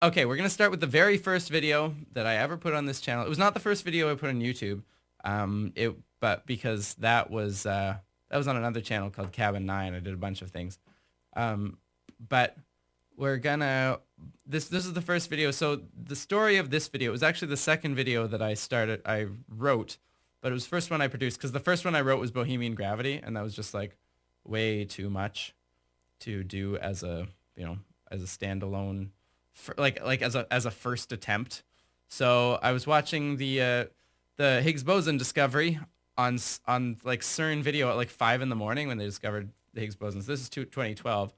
Okay, we're gonna start with the very first video that I ever put on this channel. It was not the first video I put on YouTube, but because that was on another channel called Cabin 9. I did a bunch of things, but we're gonna this is the first video. So the story of this video was actually the second video that I wrote, but it was the first one I produced because the first one I wrote was Bohemian Gravity, and that was just like way too much to do as a as a standalone. Like as a first attempt. So I was watching the Higgs boson discovery on like CERN video at like 5 in the morning when they discovered the Higgs bosons. This is 2012,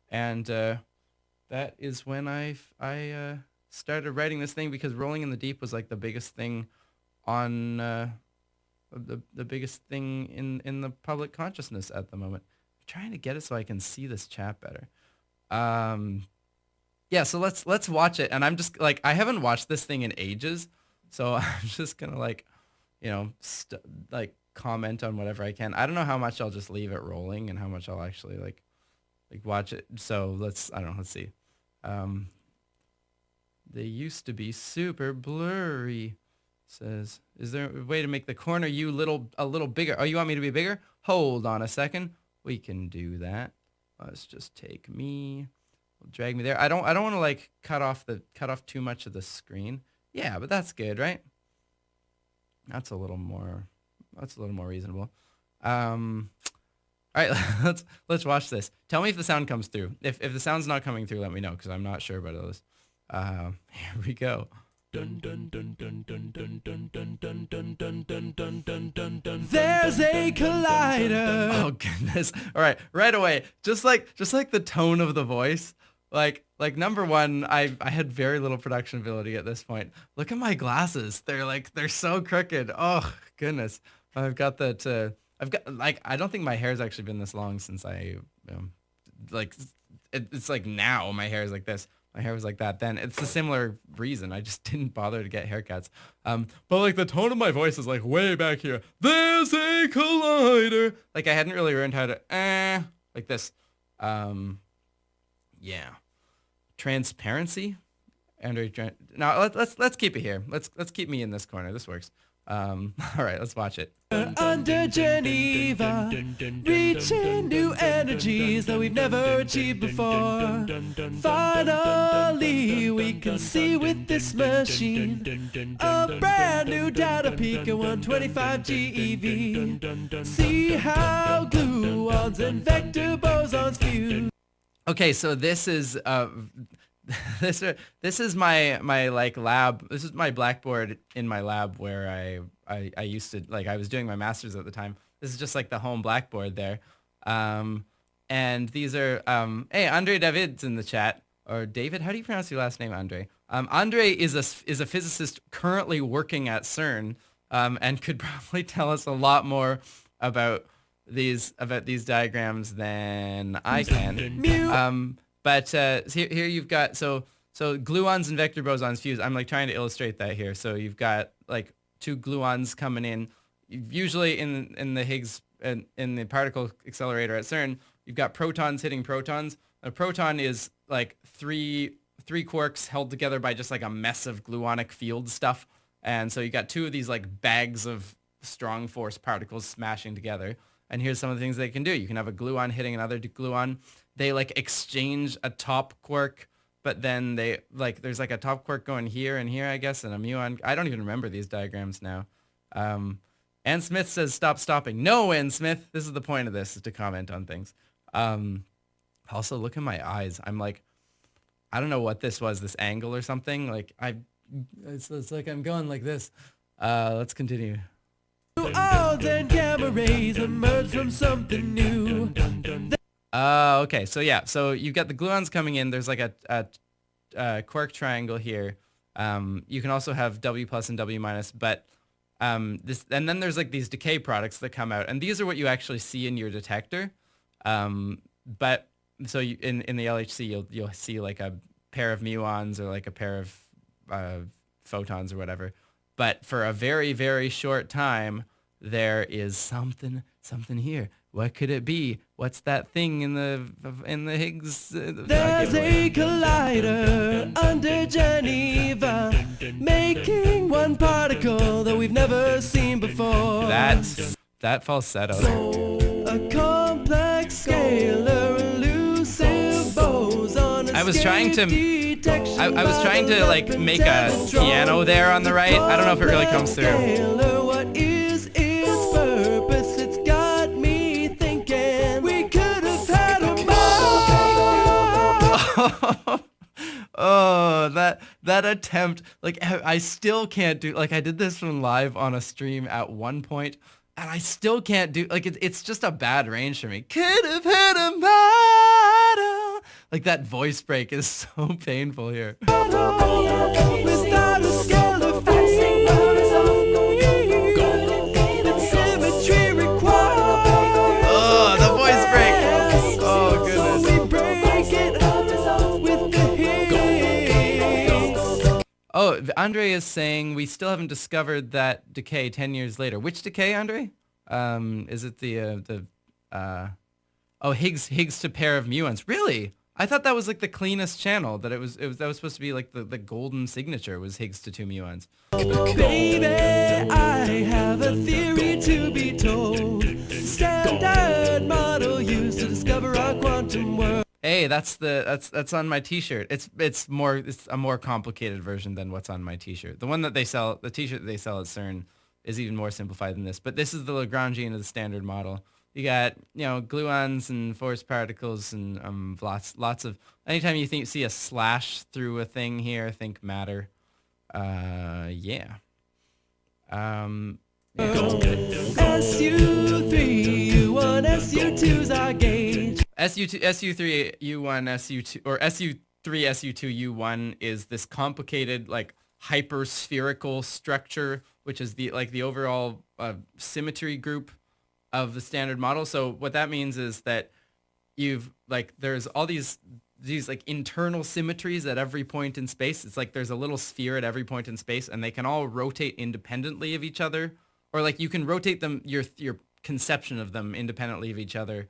and that is when I started writing this thing, because Rolling in the Deep was like the biggest thing on the biggest thing in the public consciousness at the moment. I'm trying to get it so I can see this chat better. Yeah, so let's watch it, and I'm just like, I haven't watched this thing in ages, so I'm just gonna like, like comment on whatever I can. I don't know how much I'll just leave it rolling and how much I'll actually like watch it. So let's see. They used to be super blurry. Says, is there a way to make the corner a little bigger? Oh, you want me to be bigger? Hold on a second. We can do that. Let's just take me. Drag me there. I don't want to like cut off too much of the screen. Yeah, but that's good, right? That's a little more reasonable. All right, let's watch this. Tell me if the sound comes through. If the sound's not coming through, let me know, because I'm not sure about this. Here we go. There's a collider. Oh goodness. All right away. Just like the tone of the voice. Like number one, I had very little production ability at this point. Look at my glasses. They're so crooked. Oh goodness. I've got that I don't think my hair's actually been this long since it's like now my hair is like this. My hair was like that then. It's a similar reason. I just didn't bother to get haircuts. But like the tone of my voice is like way back here. There's a collider. Like I hadn't really learned how to like this. Yeah. Transparency. Now let's keep it here. Let's keep me in this corner. This works. All right, let's watch it. Under Geneva, reaching new energies that we've never achieved before. Finally, we can see with this machine a brand new data peak at 125 GeV. See how gluons and vector bosons fuse. Okay, so this is this is my like lab. This is my blackboard in my lab where I used to, like, I was doing my master's at the time. This is just like the home blackboard there. And these are hey, Andre David's in the chat. Or David, how do you pronounce your last name, Andre? Andre is a physicist currently working at CERN, and could probably tell us a lot more about these diagrams than I can. But here you've got so gluons and vector bosons fuse. I'm like trying to illustrate that here. So you've got like two gluons coming in. Usually in the Higgs in the particle accelerator at CERN, you've got protons hitting protons. A proton is like three quarks held together by just like a mess of gluonic field stuff. And so you got two of these like bags of strong force particles smashing together. And here's some of the things they can do. You can have a gluon hitting another gluon. They like exchange a top quark, but then they like there's like a top quark going here and here, I guess, and a muon. I don't even remember these diagrams now. Ann Smith says stop stopping. No, Ann Smith. This is the point of this, is to comment on things. Also, look at my eyes. I'm like, I don't know what this was, this angle or something. Like it's like I'm going like this. Let's continue. Gluons and gamma rays emerge from something new. Okay, so yeah, so you've got the gluons coming in. There's like a quark triangle here. You can also have W plus and W minus, but and then there's like these decay products that come out, and these are what you actually see in your detector. But so in the LHC, you'll see like a pair of muons or like a pair of photons or whatever. But for a very, very short time, there is something here. What could it be? What's that thing in the Higgs? There's a collider under Geneva, making one particle that we've never seen before. That falsetto. A complex scalar elusive boson. I was trying to like make a piano there on the right. I don't know if it really comes through. What is its purpose? It's got me thinking we could have had a bomb. Oh, that attempt, like I still can't do, like I did this one live on a stream at one point, and I still can't do, like it's just a bad range for me. Could have had a model. Like that voice break is so painful here. Without a scalar field, symmetry required. Oh, the voice break. Oh goodness. So we break it with the Higgs. Oh, Andre is saying we still haven't discovered that decay 10 years later. Which decay, Andre? Is it Higgs to pair of muons? Really? I thought that was like the cleanest channel. That was supposed to be like the golden signature was Higgs to 2 muons. Baby, I have a theory to be told. Standard model used to discover our quantum world. Hey, that's on my T-shirt. It's a more complicated version than what's on my T-shirt. The one that they sell, the T-shirt that they sell at CERN, is even more simplified than this. But this is the Lagrangian of the Standard Model. You got gluons and force particles and lots of. Anytime you see a slash through a thing here, think matter. Yeah. SU3, U1, SU2's our gauge. SU3, U1, SU2, or SU3, SU2, U1 is this complicated like hyperspherical structure, which is the overall symmetry group of the Standard Model. So what that means is that there's all these like internal symmetries at every point in space. It's like there's a little sphere at every point in space, and they can all rotate independently of each other, or like you can rotate them, your conception of them independently of each other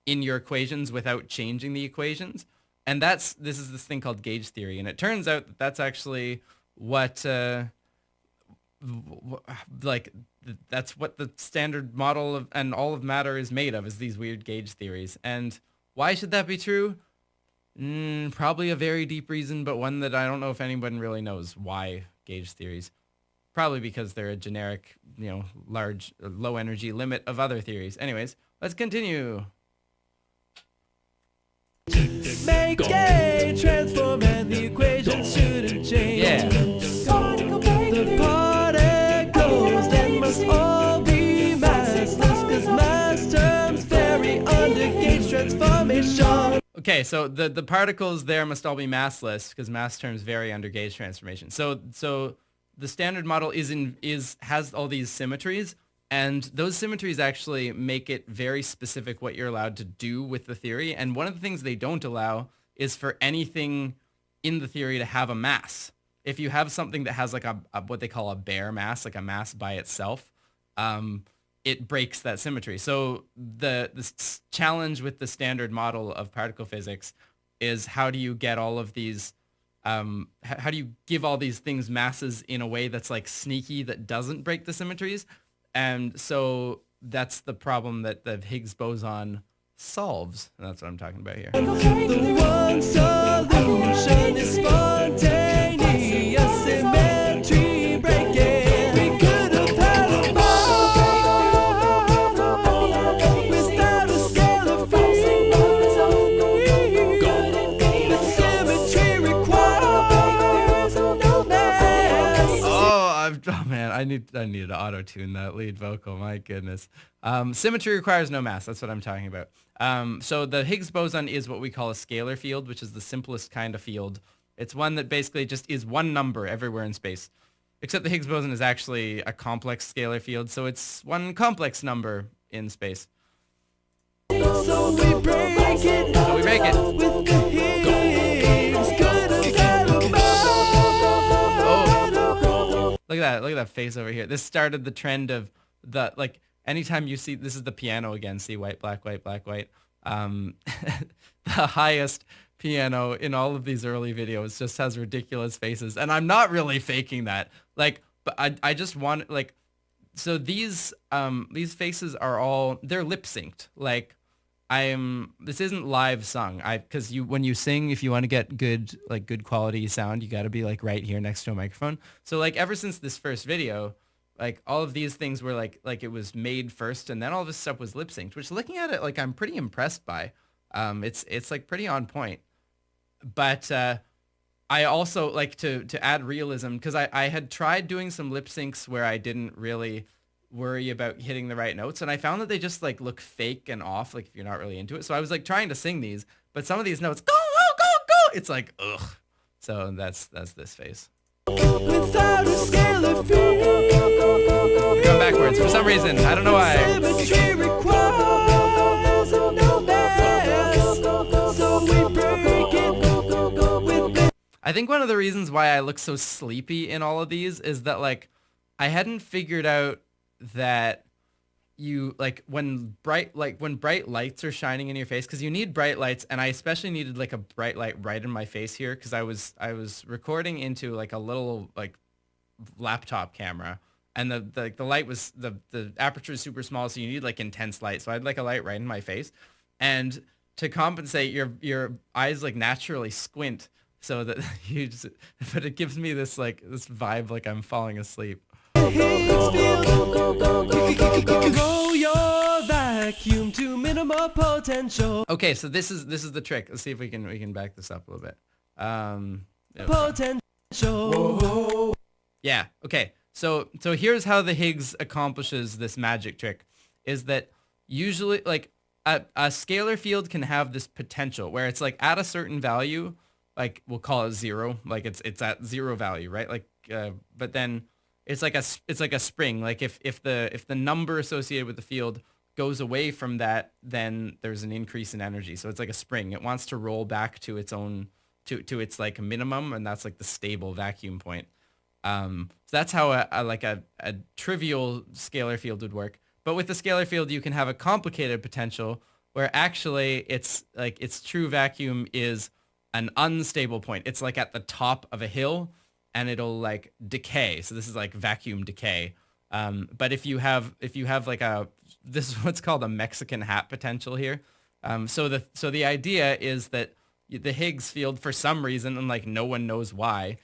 in your equations without changing the equations. And this is this thing called gauge theory, and it turns out that that's actually what that's what the Standard Model and all of matter is made of, is these weird gauge theories. And why should that be true? Probably a very deep reason, but one that I don't know if anyone really knows why gauge theories. Probably because they're a generic, large, low energy limit of other theories. Anyways, let's continue. Make a transform and the equations shouldn't change. Yeah. The particles then must all be massless, cause mass terms vary under gauge transformation. Okay, so the particles there must all be massless because mass terms vary under gauge transformation. So the Standard Model has all these symmetries, and those symmetries actually make it very specific what you're allowed to do with the theory. And one of the things they don't allow is for anything in the theory to have a mass. If you have something that has like a what they call a bare mass, like a mass by itself, it breaks that symmetry. So the challenge with the Standard Model of particle physics is how do you get all of these, how do you give all these things masses in a way that's like sneaky, that doesn't break the symmetries? And so that's the problem that the Higgs boson solves. And that's what I'm talking about here. The one solution is spontaneous symmetry breaking. We could have had a bomb without a scalar field. The symmetry requires no mass. Oh man, I need to auto-tune that lead vocal. My goodness. Symmetry requires no mass. That's what I'm talking about. So the Higgs boson is what we call a scalar field, which is the simplest kind of field. It's one that basically just is one number everywhere in space. Except the Higgs boson is actually a complex scalar field, so it's one complex number in space. So we break it with the Higgs. Could have had a bomb. Look at that face over here. This started the trend of the anytime you see, this is the piano again, see white, black, white, black, white. The highest piano in all of these early videos just has ridiculous faces. And I'm not really faking that. Like, but I just want, like, so these faces are all, they're lip synced. Like, this isn't live sung. Because when you sing, if you want to get good quality sound, you got to be like right here next to a microphone. So like ever since this first video, like all of these things were like it was made first, and then all this stuff was lip synced, which looking at it, like I'm pretty impressed by. It's like pretty on point. But I also like to add realism, because I had tried doing some lip syncs where I didn't really worry about hitting the right notes, and I found that they just like look fake and off, like if you're not really into it. So I was like trying to sing these, but some of these notes, go, go, go, go, it's like, ugh. So that's this face. Without a scalar field, Going backwards for some reason, I don't know why. symmetry requires no mass, so we break it with I think one of the reasons why I look so sleepy in all of these is that like I hadn't figured out that you when bright lights are shining in your face, because you need bright lights, and I especially needed like a bright light right in my face here, because I was recording into like a little like laptop camera, and the light was the aperture is super small, so you need like intense light. So I had like a light right in my face, and to compensate, your eyes like naturally squint so that but it gives me this vibe like I'm falling asleep. Higgs field. Roll your vacuum to minimal potential. Okay, so this is the trick. Let's see if we can back this up a little bit. Yeah. Potential. Yeah. Okay. So here's how the Higgs accomplishes this magic trick, is that usually like a scalar field can have this potential where it's like at a certain value, like we'll call it 0, like it's at 0 value, right? Like but then it's like a spring. Like if the number associated with the field goes away from that, then there's an increase in energy. So it's like a spring. It wants to roll back to its own to its like minimum, and that's like the stable vacuum point. So that's how a trivial scalar field would work. But with the scalar field, you can have a complicated potential where actually its true vacuum is an unstable point. It's like at the top of a hill, and it'll like decay. So this is like vacuum decay. But if you have like this is what's called a Mexican hat potential here. So the idea is that the Higgs field, for some reason, and like no one knows why,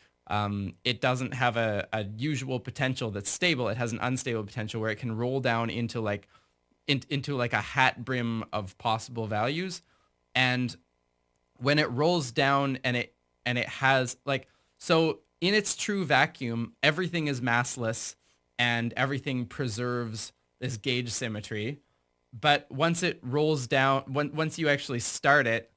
it doesn't have a usual potential that's stable. It has an unstable potential where it can roll down into like a hat brim of possible values. And when it rolls down and it has like, so in its true vacuum, everything is massless and everything preserves this gauge symmetry. But once it rolls down, once you actually start it,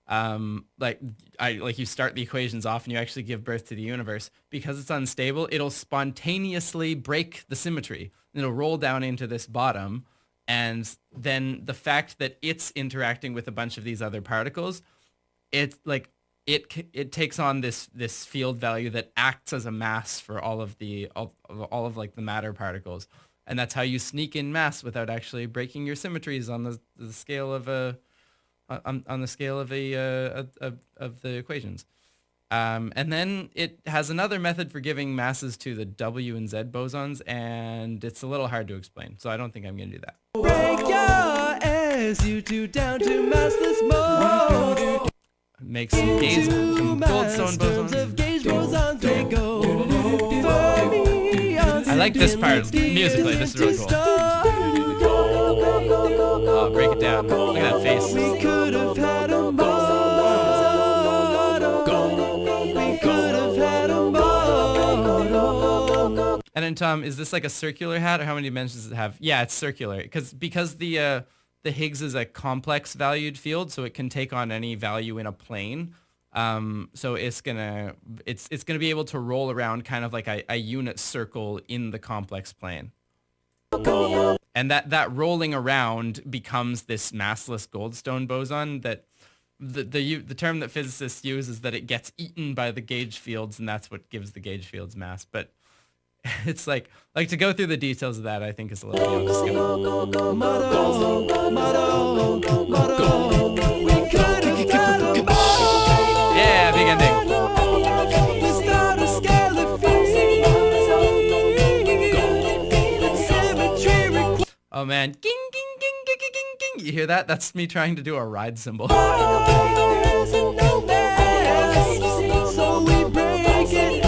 you start the equations off and you actually give birth to the universe, because it's unstable, it'll spontaneously break the symmetry. It'll roll down into this bottom, and then the fact that it's interacting with a bunch of these other particles, it takes on this field value that acts as a mass for all of like the matter particles, and that's how you sneak in mass without actually breaking your symmetries on the scale of the equations. And then it has another method for giving masses to the W and Z bosons, and it's a little hard to explain, so I don't think I'm going to do that. Break your SU2 down to massless mode. Make some goldstone bosons. Of gauge bosons they go. I like this part musically. This is really cool. Oh, break it down. Look at that face. We could have had a model. We could have had a model. And then Tom, is this like a circular hat, or how many dimensions does it have? Yeah, it's circular because the Higgs is a complex valued field, so it can take on any value in a plane. So it's gonna be able to roll around kind of like a unit circle in the complex plane. And that rolling around becomes this massless Goldstone boson that the term that physicists use is that it gets eaten by the gauge fields, and that's what gives the gauge fields mass. But It's like to go through the details of that, I think is a little. I'm just gonna, We could've got a yeah, big ending. without a scalar field. Symmetry requires Oh man, ging ging ging ging ging ging ging. You hear that? That's me trying to do a ride cymbal. no mass, so we break it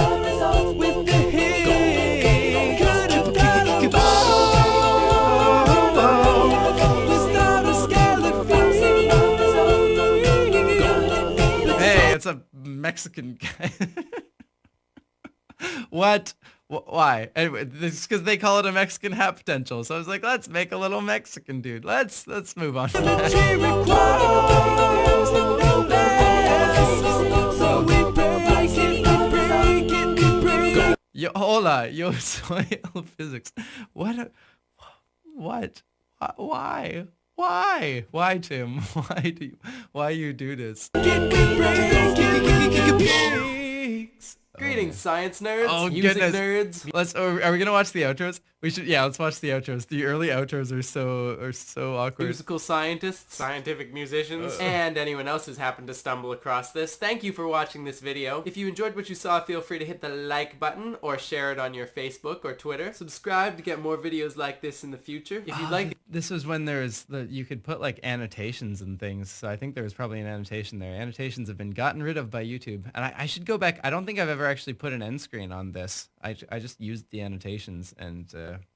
with the Higgs. Could've got a without a scalar field. Hey, it's a Mexican guy. What? Why? Anyway, this is because they call it a Mexican hat potential. So I was like, let's make a little Mexican dude. Let's move on. Symmetry requires no mass, so we break it. Yo, hola, yo soy el physics. What? Why? Why, Tim? Why you do this? Greetings, science nerds, Oh, music goodness. nerds, Are we gonna watch the outros? We should. Yeah, let's watch the outros. The early outros are so awkward. musical scientists, scientific musicians, and anyone else who's happened to stumble across this. Thank you for watching this video. If you enjoyed what you saw, feel free to hit the like button or share it on your Facebook or Twitter. Subscribe to get more videos like this in the future. If you'd like... This was when you could put like annotations and things. So I think there was probably an annotation there. Annotations have been gotten rid of by YouTube, and I should go back. I don't think I've ever actually put an end screen on this. I just used the annotations and.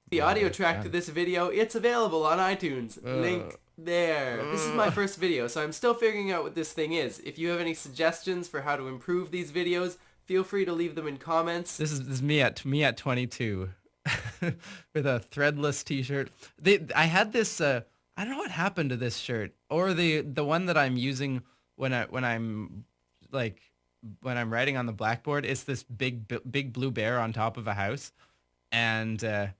The audio track to this video, it's available on iTunes. Link there. This is my first video, so I'm still figuring out what this thing is. If you have any suggestions for how to improve these videos, feel free to leave them in comments. This is me at 22 with a threadless t-shirt. I had this I don't know what happened to this shirt or the one that I'm using when I'm writing on the blackboard. It's this big blue bear on top of a house, and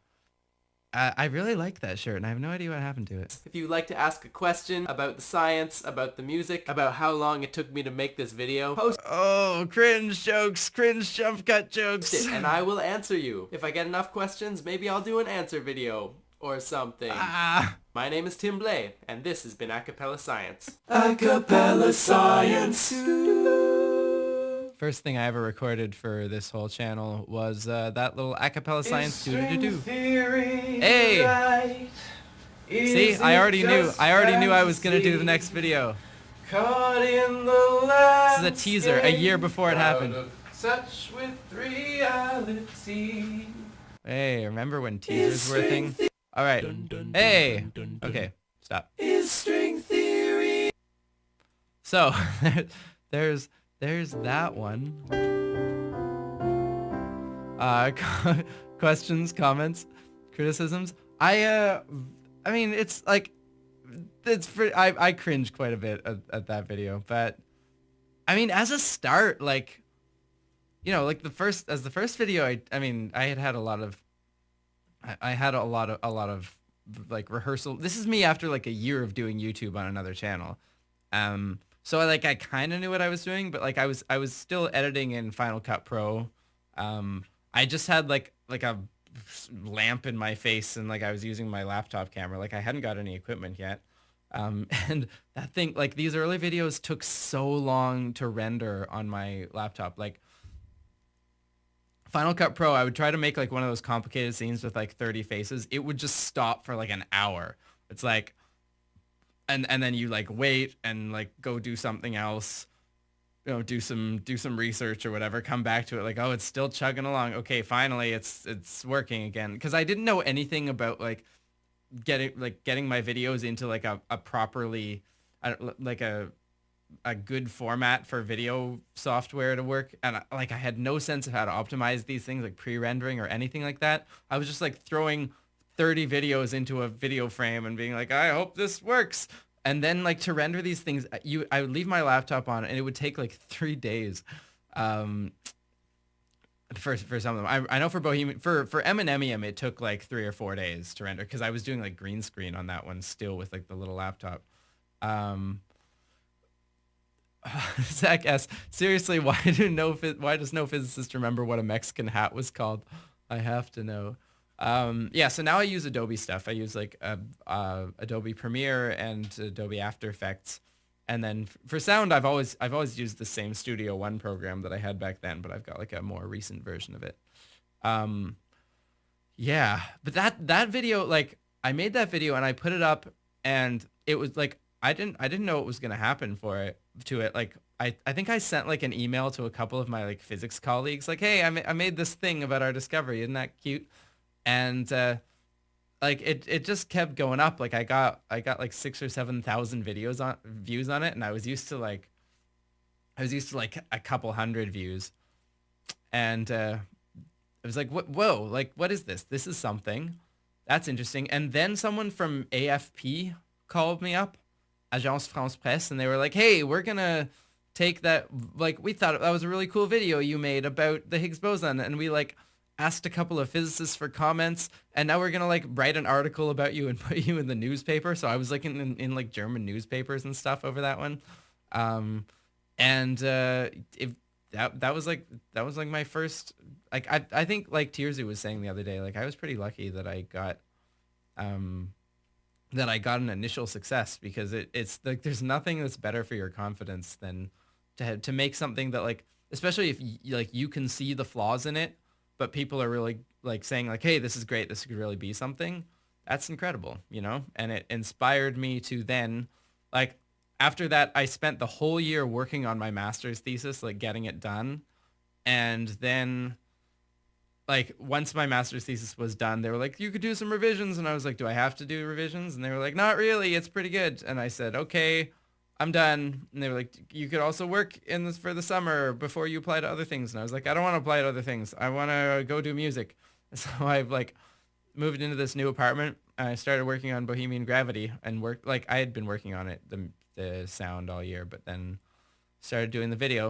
I really like that shirt, and I have no idea what happened to it. If you'd like to ask a question about the science, about the music, about how long it took me to make this video, post Oh, cringe jokes, cringe jump cut jokes. it and I will answer you. If I get enough questions, maybe I'll do an answer video or something. My name is Tim Blay, and this has been Acapella Science. Acapella science. First thing I ever recorded for this whole channel was that little acapella science do. Hey! See, I already knew I was gonna do the next video. Caught in the last This is a teaser, a year before it happened. Touch with reality. Hey, remember when teasers were a thing? All right. Hey. Okay, stop. Is string theory. So there's that one. Questions, comments, criticisms. I mean, it's like, I cringe quite a bit at that video, but I mean, as a start, like, you know, like the first video, I mean, I had a lot of like rehearsal. This is me after like a year of doing YouTube on another channel. So I kind of knew what I was doing, but like I was still editing in Final Cut Pro. I just had like a lamp in my face, and like I was using my laptop camera. Like I hadn't got any equipment yet. And that thing, like these early videos took so long to render on my laptop. Like Final Cut Pro, I would try to make like one of those complicated scenes with like 30 faces. It would just stop for like an hour. It's like, and then you like wait and like go do something else, you know, do some research or whatever, come back to it like, oh, it's still chugging along. Okay, finally it's working again. Cause I didn't know anything about like getting my videos into like a properly, like a good format for video software to work. And I had no sense of how to optimize these things, like pre-rendering or anything like that. I was just like throwing 30 videos into a video frame and being like, I hope this works. And then like to render these things, I would leave my laptop on and it would take like 3 days for some of them. I know for Bohemian, for M&M, it took like 3 or 4 days to render because I was doing like green screen on that one still with like the little laptop. Zach S. Seriously, why does no physicist remember what a Mexican hat was called? I have to know. Yeah, so now I use Adobe stuff. I use like Adobe Premiere and Adobe After Effects. And then for sound, I've always used the same Studio One program that I had back then, but I've got like a more recent version of it. Um, yeah, but that video, like I made that video and I put it up, and it was like I didn't know what was gonna happen to it. Like I think I sent like an email to a couple of my like physics colleagues, like, hey, I made this thing about our discovery. Isn't that cute? And like it just kept going up. Like I got like 6 or 7 thousand views on it, and I was used to like a couple hundred views, and I was like, what? Whoa! Like, what is this? This is something. That's interesting. And then someone from AFP called me up, Agence France Presse, and they were like, hey, we're gonna take that. Like, we thought that was a really cool video you made about the Higgs boson, and we like asked a couple of physicists for comments, and now we're gonna like write an article about you and put you in the newspaper. So I was like in like German newspapers and stuff over that one. And if that was like my first, like I think like Tirzu was saying the other day, like I was pretty lucky that um I got an initial success, because it's like there's nothing that's better for your confidence than to make something that, like, especially if like you can see the flaws in it, but people are really like saying like, hey, this is great, this could really be something. That's incredible, you know? And it inspired me to then, like, after that, I spent the whole year working on my master's thesis, like getting it done. And then, like, once my master's thesis was done, they were like, you could do some revisions. And I was like, do I have to do revisions? And they were like, not really, it's pretty good. And I said, okay, I'm done. And they were like, you could also work in this for the summer before you apply to other things. And I was like, I don't want to apply to other things. I want to go do music. So I've like moved into this new apartment. I started working on Bohemian Gravity, and worked, like, I had been working on it, the sound all year, but then started doing the video.